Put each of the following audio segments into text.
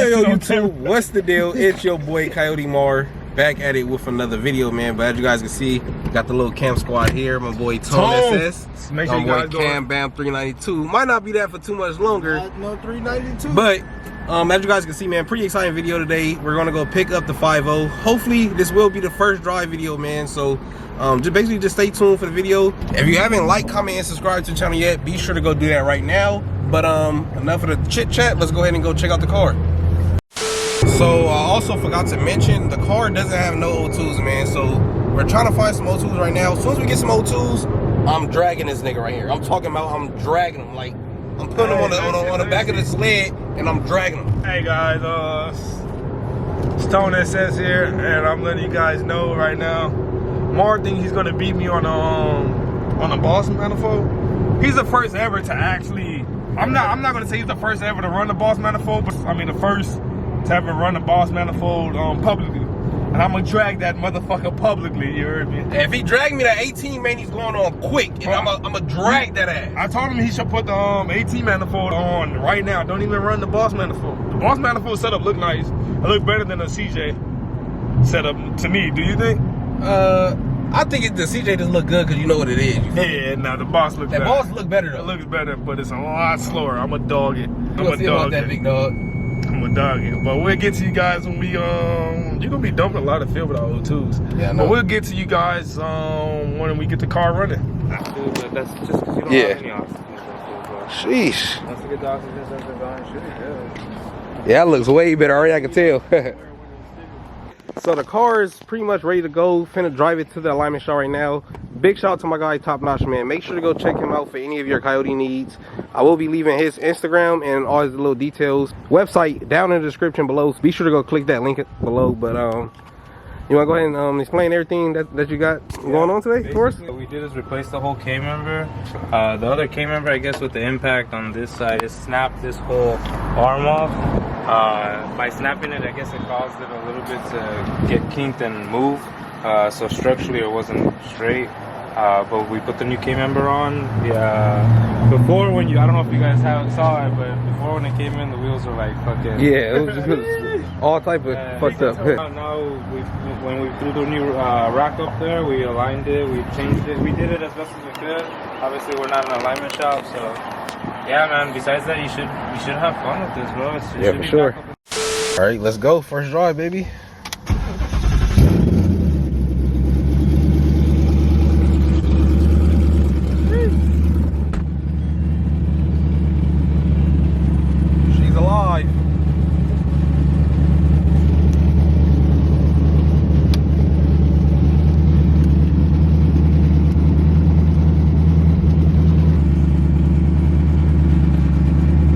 Yo, YouTube, what's the deal? It's your boy Coyote Mar, back at it with another video, man. But as you guys can see, got the little camp squad here. My boy Tone SS. Make sure you guys go. Cam Bam 392. Might not be that for too much longer. No 392. But as you guys can see, man, pretty exciting video today. We're gonna go pick up the 5.0. Hopefully, this will be the first drive video, man. So just stay tuned for the video. If you haven't liked, comment, and subscribed to the channel yet, be sure to go do that right now. But enough of the chit chat. Let's go ahead and go check out the car. So I also forgot to mention, the car doesn't have no O2s, man. So we're trying to find some O2s right now. As soon as we get some O2s, I'm dragging this nigga right here. I'm talking about I'm dragging him. Like, I'm putting him on the back of the sled and I'm dragging him. Hey guys, it's Tone SS here, and I'm letting you guys know right now, Mar thinks he's gonna beat me on the Boss Manifold. He's the first ever to actually, I'm not gonna say he's the first ever to run the Boss Manifold, but I mean the first to ever run the Boss Manifold publicly. And I'm gonna drag that motherfucker publicly, you heard me? If he dragged me that 18, man, he's going on quick, and I'm gonna drag that ass. I told him he should put the 18 Manifold on right now. Don't even run the Boss Manifold. The Boss Manifold setup look nice. It look better than the CJ setup to me. Do you think? I think the CJ doesn't look good because you know what it is. Yeah, nah, the Boss looks better. The Boss look better though. It looks better, but it's a lot slower. I'm a dog it. I'm a dog that big dog. I'm a dog it. But we'll get to you guys when we you're gonna be dumping a lot of fuel with our O2s. Yeah, I know. But we'll get to you guys when we get the car running. But that's just because you don't have any oxygen. Sheesh. Once you get the oxygen sensor going, should be good. Yeah, it looks way better already, I can tell. So the car is pretty much ready to go. Finna drive it to the alignment shop right now. Big shout out to my guy Top Notch, man. Make sure to go check him out for any of your Coyote needs. I will be leaving his Instagram and all his little details, website down in the description below. So be sure to go click that link below. But you want to go ahead and explain everything that you got going on today for us? What we did is replace the whole K-member. The other K-member, I guess, with the impact on this side, it snapped this whole arm off. By snapping it, I guess it caused it a little bit to get kinked and move. So structurally it wasn't straight. But we put the new K-member on. Before, when I don't know if you guys saw it, but before when it came in, the wheels were like fucking. Yeah, it was all type of fucked up. Now when we threw the new rack up there, we aligned it, we changed it, we did it as best as we could. Obviously, we're not an alignment shop, so yeah, man. Besides that, you should have fun with this, bro. Yeah, for sure. All right, let's go. First drive, baby. She's alive.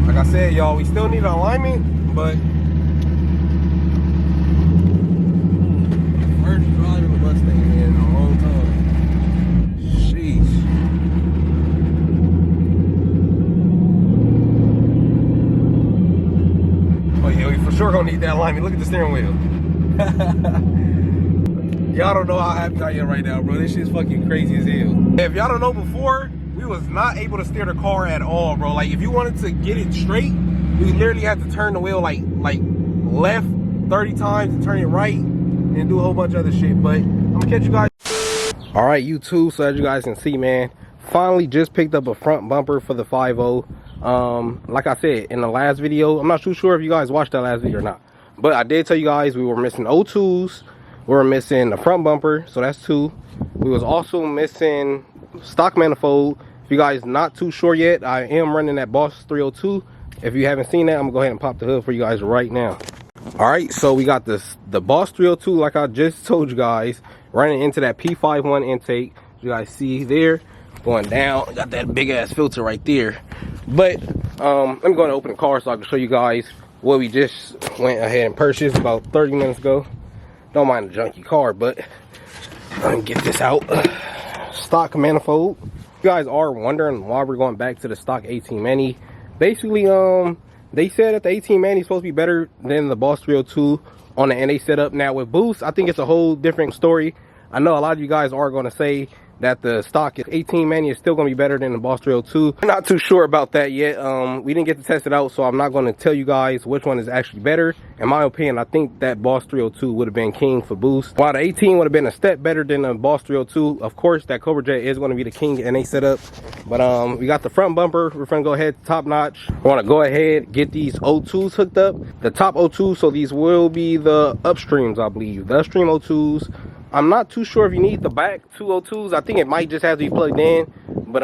Like I said, y'all, we still need an alignment, but first driving the Mustang in a long time. Sheesh. Oh yeah, we for sure gonna need that alignment. Look at the steering wheel. Y'all don't know how happy I am right now, bro. This shit's fucking crazy as hell. If y'all don't know, before we was not able to steer the car at all, bro. Like, if you wanted to get it straight, we literally had to turn the wheel like left 30 times and turn it right and do a whole bunch of other shit. But I'm gonna catch you guys. All right, YouTube. So as you guys can see, man, finally just picked up a front bumper for the 5.0. Like I said in the last video, I'm not too sure if you guys watched that last video or not, but I did tell you guys we were missing O2s. We were missing the front bumper, so that's 2. We was also missing stock manifold. If you guys not too sure yet, I am running that Boss 302. If you haven't seen that, I'm gonna go ahead and pop the hood for you guys right now. All right, so we got the Boss 302, like I just told you guys, running into that P51 intake. You guys see there, going down, got that big ass filter right there. But let me go and open the car so I can show you guys what we just went ahead and purchased about 30 minutes ago. Don't mind the junky car, but let me get this out. Stock manifold. If you guys are wondering why we're going back to the stock 18 Mani, basically they said that the 18 Mani is supposed to be better than the Boss 302 on the NA setup. Now with boost, I think it's a whole different story. I know a lot of you guys are going to say that the stock 18 Mania is still going to be better than the Boss 302. I'm not too sure about that yet. We didn't get to test it out, so I'm not going to tell you guys which one is actually better. In my opinion, I think that Boss 302 would have been king for boost, while the 18 would have been a step better than the Boss 302. Of course, that Cobra Jet is going to be the king and they setup. But we got the front bumper. We're going to go ahead top notch. I want to go ahead get these O2s hooked up, the top O2s. So these will be the upstreams, I believe, the upstream O2s. I'm not too sure if you need the back 2 O2s. I think it might just have to be plugged in. But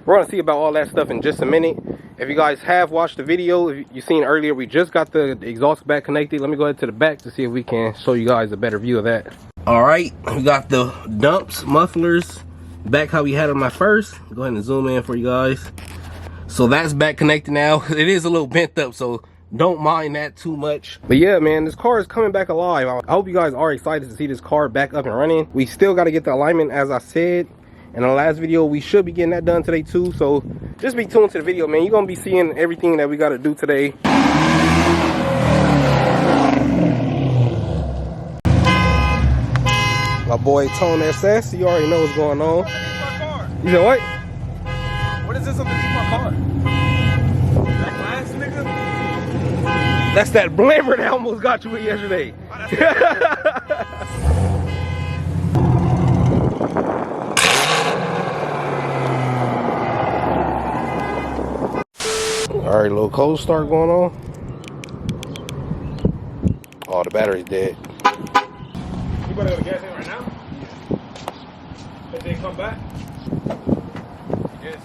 we're gonna see about all that stuff in just a minute. If you guys have watched the video, if you seen earlier, we just got the exhaust back connected. Let me go ahead to the back to see if we can show you guys a better view of that. All right, we got the dumps, mufflers back how we had them at first. Go ahead and zoom in for you guys. So that's back connected now. It is a little bent up, so don't mind that too much. But yeah, man, this car is coming back alive. I hope you guys are excited to see this car back up and running. We still got to get the alignment, as I said in the last video. We should be getting that done today too, so just be tuned to the video, man. You're gonna be seeing everything that we got to do today. My boy Tone SS, you already know what's going on. You know what? What is this underneath my car? That glass, nigga? That's that blammer that almost got you with yesterday. All right, little cold start going on. Oh, the battery's dead. You better go to gas in right now? If they come back? Yes.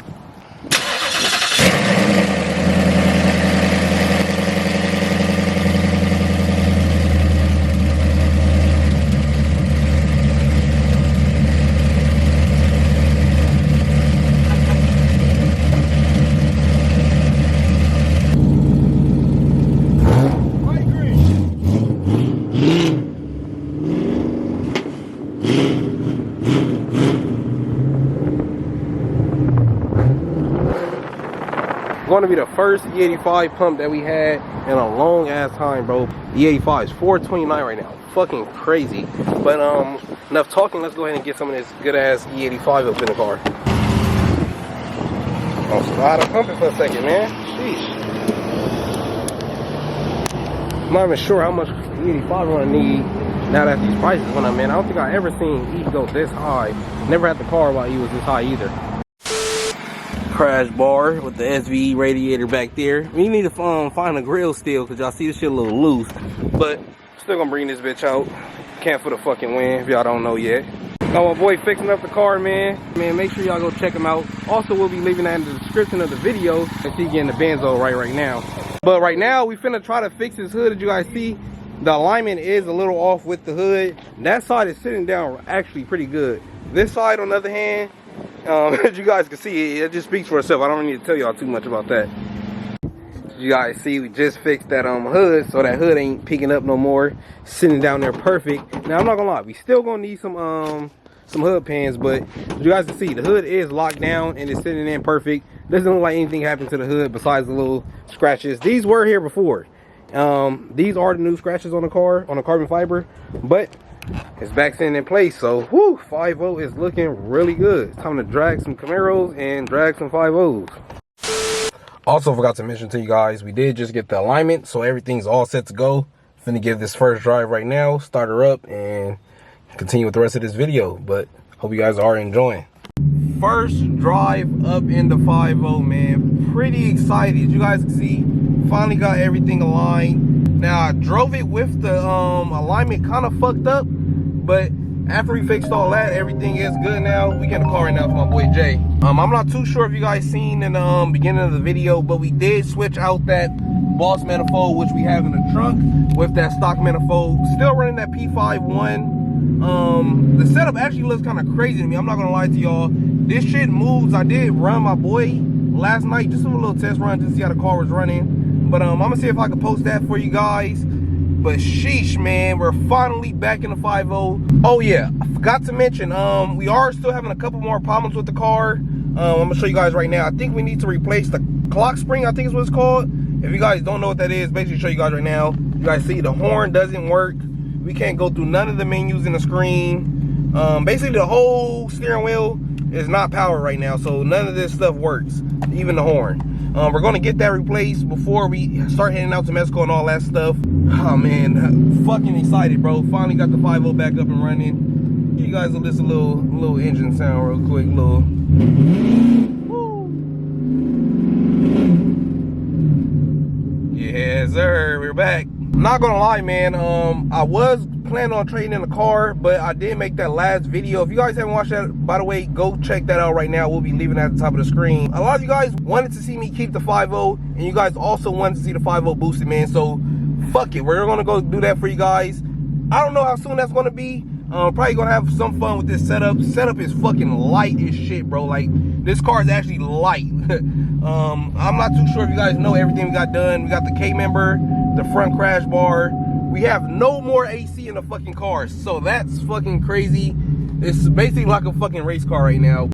Going to be the first E85 pump that we had in a long ass time, bro. E85 is 429 right now. Fucking crazy. But enough talking, let's go ahead and get some of this good ass E85 up in the car. I'll slide a pump it for a second, man. Sheesh. I'm not even sure how much E85 I'm gonna need now that these prices went up, man. I don't think I ever seen E go this high. Never had the car while E was this high either. Crash bar with the SVE radiator back there. We need to find a grill still, because y'all see this shit a little loose. But still gonna bring this bitch out. Can't for the fucking win, if y'all don't know yet. Now my boy fixing up the car, man. Man, make sure y'all go check him out. Also, we'll be leaving that in the description of the video. And see getting the benzo right now. But right now, we finna try to fix his hood. As you guys see, the alignment is a little off with the hood. That side is sitting down actually pretty good. This side, on the other hand, as you guys can see, it just speaks for itself. I don't need to tell y'all too much about that. As you guys see, we just fixed that hood, so that hood ain't peeking up no more, sitting down there perfect. Now I'm not gonna lie, we still gonna need some hood pans, but as you guys can see, the hood is locked down and it's sitting in perfect. Doesn't look like anything happened to the hood besides the little scratches. These were here before. These are the new scratches on the car, on the carbon fiber, but it's back sitting in place. So whoo, 5.0 is looking really good. It's time to drag some Camaros and drag some 5.0s. Also forgot to mention to you guys, we did just get the alignment, so everything's all set to go. Finna give this first drive right now, start her up, and continue with the rest of this video. But hope you guys are enjoying. First drive up in the 5.0, man. Pretty excited. You guys can see, finally got everything aligned. Now I drove it with the alignment kind of fucked up, but after we fixed all that, everything is good now. We get in the car right now for my boy Jay. I'm not too sure if you guys seen in the beginning of the video, but we did switch out that Boss manifold, which we have in the trunk, with that stock manifold. Still running that P51. The setup actually looks kind of crazy to me. I'm not gonna lie to y'all. This shit moves. I did run my boy last night, just a little test run to see how the car was running. But I'm gonna see if I can post that for you guys. But sheesh, man, we're finally back in the 5.0. Oh yeah, I forgot to mention, we are still having a couple more problems with the car. I'm gonna show you guys right now. I think we need to replace the clock spring, I think is what it's called. If you guys don't know what that is, basically show you guys right now. You guys see the horn doesn't work. We can't go through none of the menus in the screen. Basically the whole steering wheel is not powered right now, so none of this stuff works, even the horn. We're gonna get that replaced before we start heading out to Mexico and all that stuff. Oh man, fucking excited, bro. Finally got the 5.0 back up and running. You guys will listen to a little engine sound real quick, little. Woo. Yes, sir, we're back. Not gonna lie, man, I was planning on trading in the car, but I did make that last video. If you guys haven't watched that, by the way, go check that out right now. We'll be leaving that at the top of the screen. A lot of you guys wanted to see me keep the 5.0, and you guys also wanted to see the 5.0 boosted, man. So fuck it, we're gonna go do that for you guys. I don't know how soon that's gonna be. Probably gonna have some fun with this setup. Setup is fucking light as shit, bro. Like, this car is actually light. I'm not too sure if you guys know everything we got done. We got the K member, the front crash bar. We have no more AC in the fucking car, so that's fucking crazy. It's basically like a fucking race car right now.